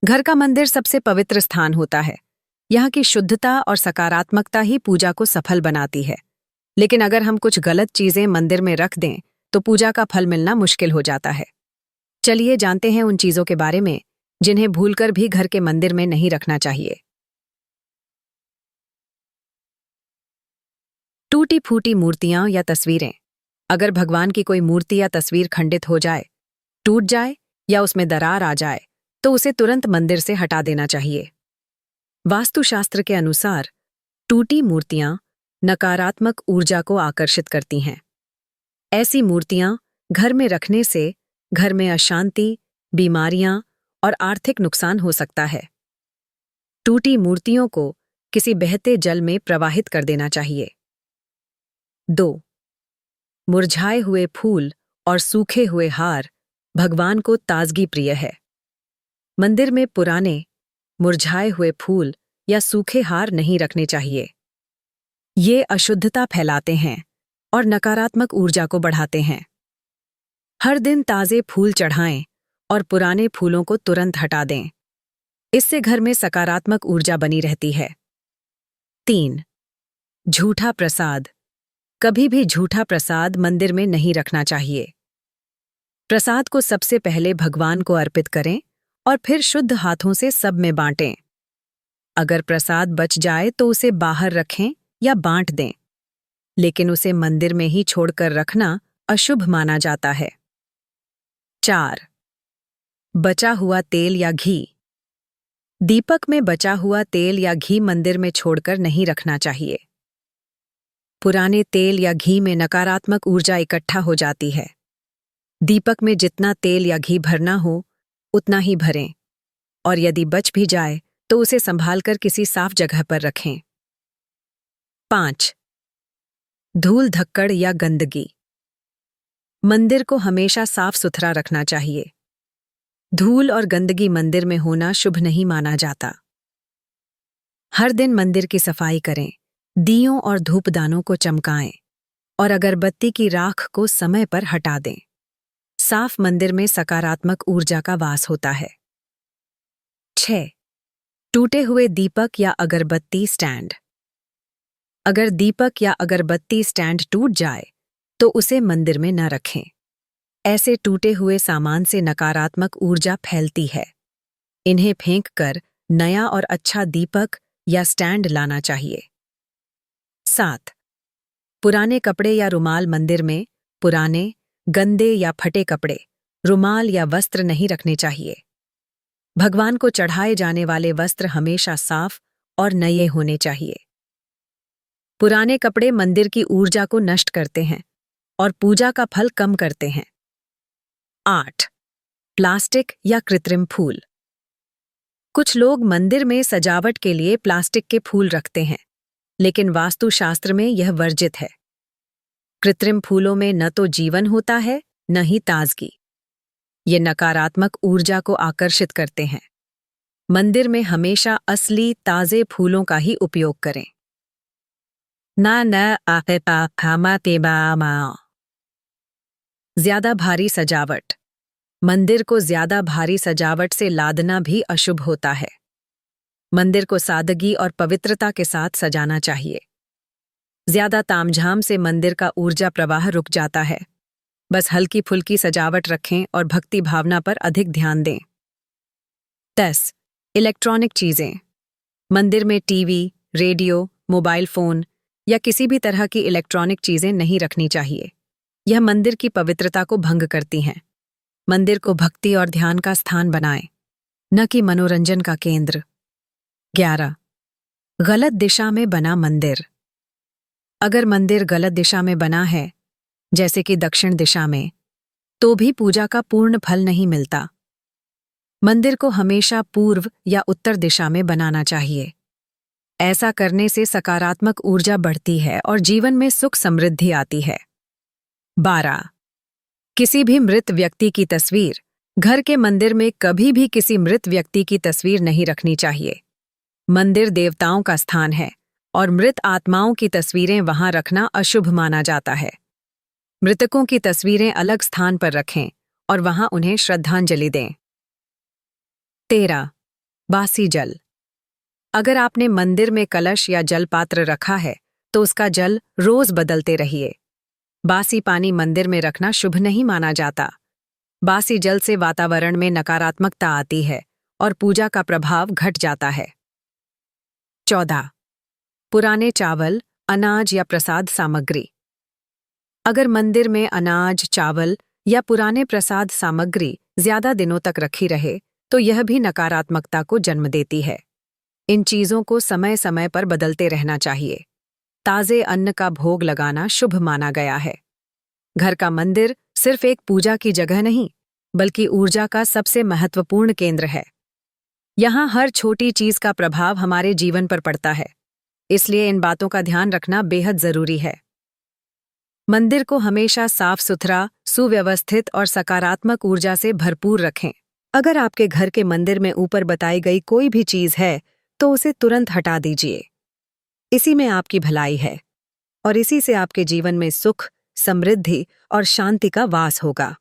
घर का मंदिर सबसे पवित्र स्थान होता है। यहाँ की शुद्धता और सकारात्मकता ही पूजा को सफल बनाती है। लेकिन अगर हम कुछ गलत चीजें मंदिर में रख दें तो पूजा का फल मिलना मुश्किल हो जाता है। चलिए जानते हैं उन चीजों के बारे में जिन्हें भूलकर भी घर के मंदिर में नहीं रखना चाहिए। टूटी फूटी मूर्तियां या तस्वीरें। अगर भगवान की कोई मूर्ति या तस्वीर खंडित हो जाए, टूट जाए या उसमें दरार आ जाए तो उसे तुरंत मंदिर से हटा देना चाहिए। वास्तुशास्त्र के अनुसार टूटी मूर्तियां नकारात्मक ऊर्जा को आकर्षित करती हैं। ऐसी मूर्तियां घर में रखने से घर में अशांति, बीमारियां और आर्थिक नुकसान हो सकता है। टूटी मूर्तियों को किसी बहते जल में प्रवाहित कर देना चाहिए। 2. मुरझाए हुए फूल और सूखे हुए हार भगवान को ताजगी प्रिय है। मंदिर में पुराने, मुरझाए हुए फूल या सूखे हार नहीं रखने चाहिए। ये अशुद्धता फैलाते हैं और नकारात्मक ऊर्जा को बढ़ाते हैं। हर दिन ताजे फूल चढ़ाएं और पुराने फूलों को तुरंत हटा दें। इससे घर में सकारात्मक ऊर्जा बनी रहती है। 3. झूठा प्रसाद। कभी भी झूठा प्रसाद मंदिर में नहीं रखना चाहिए। प्रसाद को सबसे पहले भगवान को अर्पित करें और फिर शुद्ध हाथों से सब में बांटें। अगर प्रसाद बच जाए तो उसे बाहर रखें या बांट दें, लेकिन उसे मंदिर में ही छोड़कर रखना अशुभ माना जाता है। 4. बचा हुआ तेल या घी। दीपक में बचा हुआ तेल या घी मंदिर में छोड़कर नहीं रखना चाहिए। पुराने तेल या घी में नकारात्मक ऊर्जा इकट्ठा हो जाती है। दीपक में जितना तेल या घी भरना हो उतना ही भरें, और यदि बच भी जाए तो उसे संभालकर किसी साफ जगह पर रखें। 5. धूल धक्कड़ या गंदगी। मंदिर को हमेशा साफ सुथरा रखना चाहिए। धूल और गंदगी मंदिर में होना शुभ नहीं माना जाता। हर दिन मंदिर की सफाई करें, दियों और धूपदानों को चमकाएं और अगरबत्ती की राख को समय पर हटा दें। साफ मंदिर में सकारात्मक ऊर्जा का वास होता है। 6. टूटे हुए दीपक या अगरबत्ती स्टैंड। अगर दीपक या अगरबत्ती स्टैंड टूट जाए तो उसे मंदिर में न रखें। ऐसे टूटे हुए सामान से नकारात्मक ऊर्जा फैलती है। इन्हें फेंककर नया और अच्छा दीपक या स्टैंड लाना चाहिए। 7. पुराने कपड़े या रुमाल। मंदिर में पुराने, गंदे या फटे कपड़े, रुमाल या वस्त्र नहीं रखने चाहिए। भगवान को चढ़ाए जाने वाले वस्त्र हमेशा साफ और नए होने चाहिए। पुराने कपड़े मंदिर की ऊर्जा को नष्ट करते हैं और पूजा का फल कम करते हैं। 8. प्लास्टिक या कृत्रिम फूल। कुछ लोग मंदिर में सजावट के लिए प्लास्टिक के फूल रखते हैं, लेकिन वास्तुशास्त्र में यह वर्जित है। कृत्रिम फूलों में न तो जीवन होता है न ही ताजगी। ये नकारात्मक ऊर्जा को आकर्षित करते हैं। मंदिर में हमेशा असली ताजे फूलों का ही उपयोग करें। ज्यादा भारी सजावट। मंदिर को ज्यादा भारी सजावट से लादना भी अशुभ होता है। मंदिर को सादगी और पवित्रता के साथ सजाना चाहिए। ज्यादा तामझाम से मंदिर का ऊर्जा प्रवाह रुक जाता है। बस हल्की फुल्की सजावट रखें और भक्ति भावना पर अधिक ध्यान दें। 10. इलेक्ट्रॉनिक चीजें। मंदिर में टीवी, रेडियो, मोबाइल फोन या किसी भी तरह की इलेक्ट्रॉनिक चीजें नहीं रखनी चाहिए। यह मंदिर की पवित्रता को भंग करती हैं। मंदिर को भक्ति और ध्यान का स्थान बनाएं, न कि मनोरंजन का केंद्र। 11. गलत दिशा में बना मंदिर। अगर मंदिर गलत दिशा में बना है, जैसे कि दक्षिण दिशा में, तो भी पूजा का पूर्ण फल नहीं मिलता। मंदिर को हमेशा पूर्व या उत्तर दिशा में बनाना चाहिए। ऐसा करने से सकारात्मक ऊर्जा बढ़ती है और जीवन में सुख समृद्धि आती है। 12. किसी भी मृत व्यक्ति की तस्वीर। घर के मंदिर में कभी भी किसी मृत व्यक्ति की तस्वीर नहीं रखनी चाहिए। मंदिर देवताओं का स्थान है और मृत आत्माओं की तस्वीरें वहां रखना अशुभ माना जाता है। मृतकों की तस्वीरें अलग स्थान पर रखें और वहां उन्हें श्रद्धांजलि दें। 13. बासी जल। अगर आपने मंदिर में कलश या जल पात्र रखा है तो उसका जल रोज बदलते रहिए। बासी पानी मंदिर में रखना शुभ नहीं माना जाता। बासी जल से वातावरण में नकारात्मकता आती है और पूजा का प्रभाव घट जाता है। 14. पुराने चावल, अनाज या प्रसाद सामग्री। अगर मंदिर में अनाज, चावल या पुराने प्रसाद सामग्री ज्यादा दिनों तक रखी रहे तो यह भी नकारात्मकता को जन्म देती है। इन चीजों को समय समय पर बदलते रहना चाहिए। ताजे अन्न का भोग लगाना शुभ माना गया है। घर का मंदिर सिर्फ एक पूजा की जगह नहीं, बल्कि ऊर्जा का सबसे महत्वपूर्ण केंद्र है। यहाँ हर छोटी चीज का प्रभाव हमारे जीवन पर पड़ता है, इसलिए इन बातों का ध्यान रखना बेहद जरूरी है। मंदिर को हमेशा साफ सुथरा, सुव्यवस्थित और सकारात्मक ऊर्जा से भरपूर रखें। अगर आपके घर के मंदिर में ऊपर बताई गई कोई भी चीज है तो उसे तुरंत हटा दीजिए। इसी में आपकी भलाई है और इसी से आपके जीवन में सुख, समृद्धि और शांति का वास होगा।